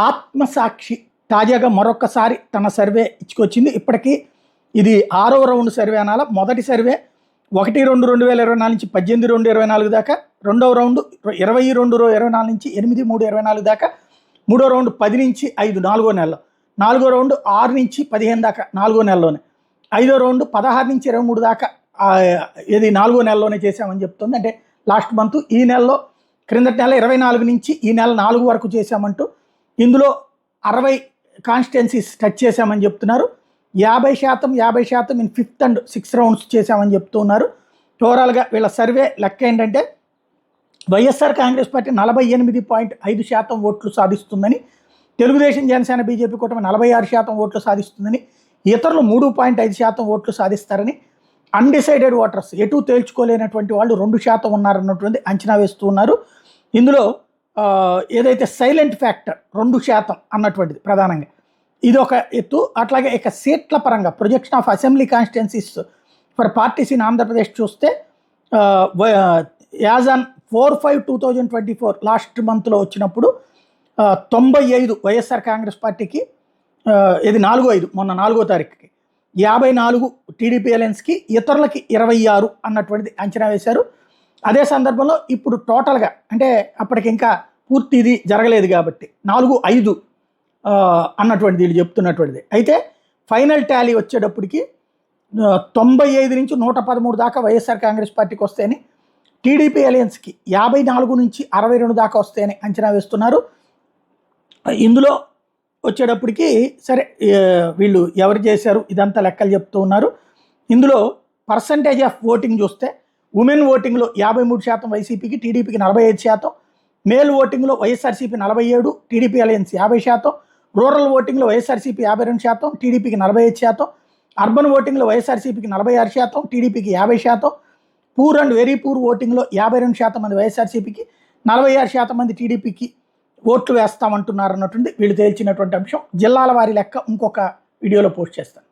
ఆత్మసాక్షి తాజాగా మరొకసారి తన సర్వే ఇచ్చుకొచ్చింది. ఇప్పటికీ ఇది 6వ రౌండ్ సర్వే అనాల. మొదటి సర్వే 1-2-2024 నుంచి 18-2-24 దాకా, రెండవ రౌండ్ 22-24 నుంచి 8-3-24 దాకా, మూడో రౌండ్ 10-5 నాలుగో నెలలో, నాలుగో రౌండ్ 6 నుంచి 15 దాకా నాలుగో నెలలోనే, ఐదో రౌండ్ 16-23 దాకా ఇది నాలుగో నెలలోనే చేశామని చెప్తుంది. అంటే లాస్ట్ మంత్, ఈ నెలలో క్రిందటి నెల 24 నుంచి ఈ నెల 4 వరకు చేశామంటూ, ఇందులో 60 కాన్స్టిట్యున్సీస్ టచ్ చేశామని చెప్తున్నారు. 50% in 5th and 6th rounds చేశామని చెప్తున్నారు. ఓవరాల్గా వీళ్ళ సర్వే లెక్క ఏంటంటే, వైఎస్ఆర్ కాంగ్రెస్ పార్టీ 48.5% ఓట్లు సాధిస్తుందని, తెలుగుదేశం జనసేన బీజేపీ కూటమి 46% ఓట్లు సాధిస్తుందని, ఇతరులు 3.5% ఓట్లు సాధిస్తారని, అన్డిసైడెడ్ ఓటర్స్ ఎటు తేల్చుకోలేనటువంటి వాళ్ళు 2% ఉన్నారన్నటువంటి అంచనా వేస్తూ ఉన్నారు. ఇందులో ఏదైతే సైలెంట్ ఫ్యాక్టర్ 2% అన్నటువంటిది ప్రధానంగా ఇది ఒక ఎత్తు. అట్లాగే ఇక సీట్ల పరంగా projection of assembly constituencies for parties in Andhra Pradesh చూస్తే, యాజ్ ఆన్ 4/5/2024 లాస్ట్ మంత్లో వచ్చినప్పుడు 95 వైఎస్ఆర్ కాంగ్రెస్ పార్టీకి, ఇది 4/5 మొన్న 4వ తారీఖుకి, 54 టీడీపీ అలయన్స్కి, ఇతరులకి 26 అన్నటువంటిది అంచనా వేశారు. అదే సందర్భంలో ఇప్పుడు టోటల్గా, అంటే అప్పటికి ఇంకా పూర్తి ఇది జరగలేదు కాబట్టి 4-5 అన్నటువంటిది వీళ్ళు చెప్తున్నటువంటిది. అయితే ఫైనల్ టాలీ వచ్చేటప్పటికి 95 నుంచి 113 దాకా వైఎస్ఆర్ కాంగ్రెస్ పార్టీకి వస్తాయని, టీడీపీ అలయన్స్కి 54 నుంచి 62 దాకా వస్తాయని అంచనా వేస్తున్నారు. ఇందులో వచ్చేటప్పటికి సరే వీళ్ళు ఎవరు చేశారు ఇదంతా లెక్కలు చెప్తూ ఉన్నారు. ఇందులో పర్సంటేజ్ ఆఫ్ ఓటింగ్ చూస్తే, ఉమెన్ ఓటింగ్లో 53% వైసీపీకి, టీడీపీకి 45%, మేల్ ఓటింగ్లో వైఎస్ఆర్సీపీ 47%, టీడీపీ అలయన్స్ 50%, రూరల్ ఓటింగ్లో వైఎస్ఆర్సీపీ 52%, టీడీపీకి 45%, అర్బన్ ఓటింగ్లో వైఎస్ఆర్సీపీకి 46%, టీడీపీకి 50%, పూర్ అండ్ వెరీ పూర్ ఓటింగ్లో 52% మంది వైఎస్ఆర్సీపీకి, 46% మంది టీడీపీకి ఓట్లు వేస్తామంటున్నారు అన్నటువంటి వీళ్ళు తేల్చినటువంటి అంశం. జిల్లాల వారి లెక్క ఇంకొక వీడియోలో పోస్ట్ చేస్తాను.